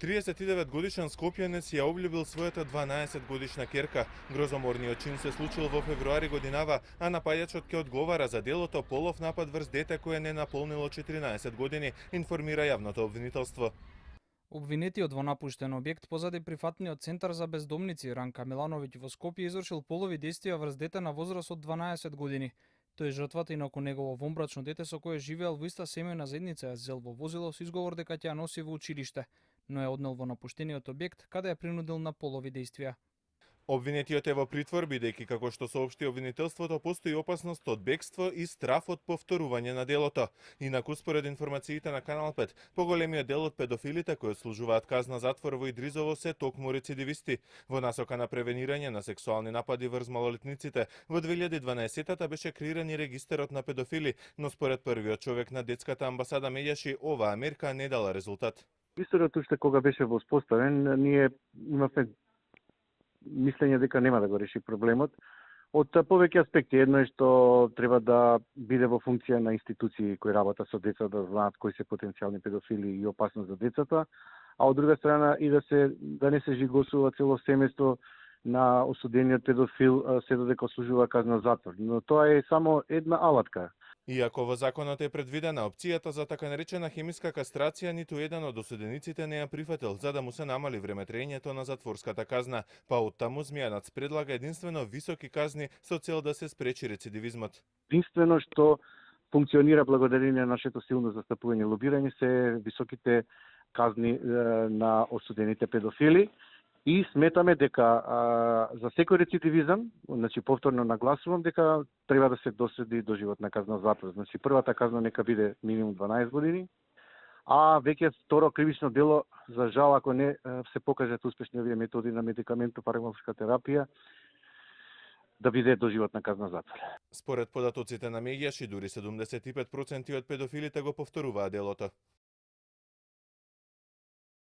39-годишен скопјанец ја облюбил својата 12-годишна ќерка. Грозоморниот чин се случил во февруари годинава, а напаѓачот ќе одговара за делото полов напад врз дете кое не наполнило 14 години, информира јавното обвинителство. Обвинетиот во напуштен објект позади прифатниот центар за бездомници Ранка Милановиќ во Скопје извршил полови действија врз дете на возраст од 12 години. Тој жртвата и наку негово вонбрачно дете со кое живеел во иста семејна заедница ја зел во возило со изговор дека ќе ја носи во училиште, но ја однел во напуштениот објект каде ја принудил на полови действија. Обвинетиот е во притвор бидејќи како што соопшти обвинителството постои опасност од бегство и страф од повторување на делото. Инаку според информациите на Канал 5, поголемиот дел од педофилите кои служуваат казна затвор во Идризово се токму рецидивисти. Во насока на превенирање на сексуални напади врз малолетниците, во 2012-та беше креиран и регистарот на педофили, но според првиот човек на детската амбасада Меѓаши, оваа мерка не дала резултат. Регистарот уште кога беше воспоставен, ние имавме мислење дека нема да го реши проблемот. Од повеќе аспекти, едно е што треба да биде во функција на институции кои работат со деца, да знаат кои се потенцијални педофили и опасност за децата, а од друга страна и да не се жигосува цело семејство на осудениот педофил се додека служува казна затвор. Но тоа е само една алатка. Иако во законот е предвидена опцијата за така наречена хемиска кастрација, ниту еден од осудениците не ја прифатил, за да му се намали времетрењето на затворската казна, па оттаму Змијанац предлага единствено високи казни со цел да се спречи рецидивизмот. Единствено што функционира благодарение на нашето силно застапување и лобирање се високите казни на осудените педофили. И сметаме дека за секој рецидивизам, значи повторно нагласувам дека треба да се доследи доживотна казна затвор. Значи првата казна нека биде минимум 12 години, а веќе второ кривично дело, за жал ако не се покажат успешни овие методи на медикаментно-фармакološka терапија, да биде доживотна казна затвор. Според податоците на Меѓаши, дури 75% од педофилите го повторуваа делото.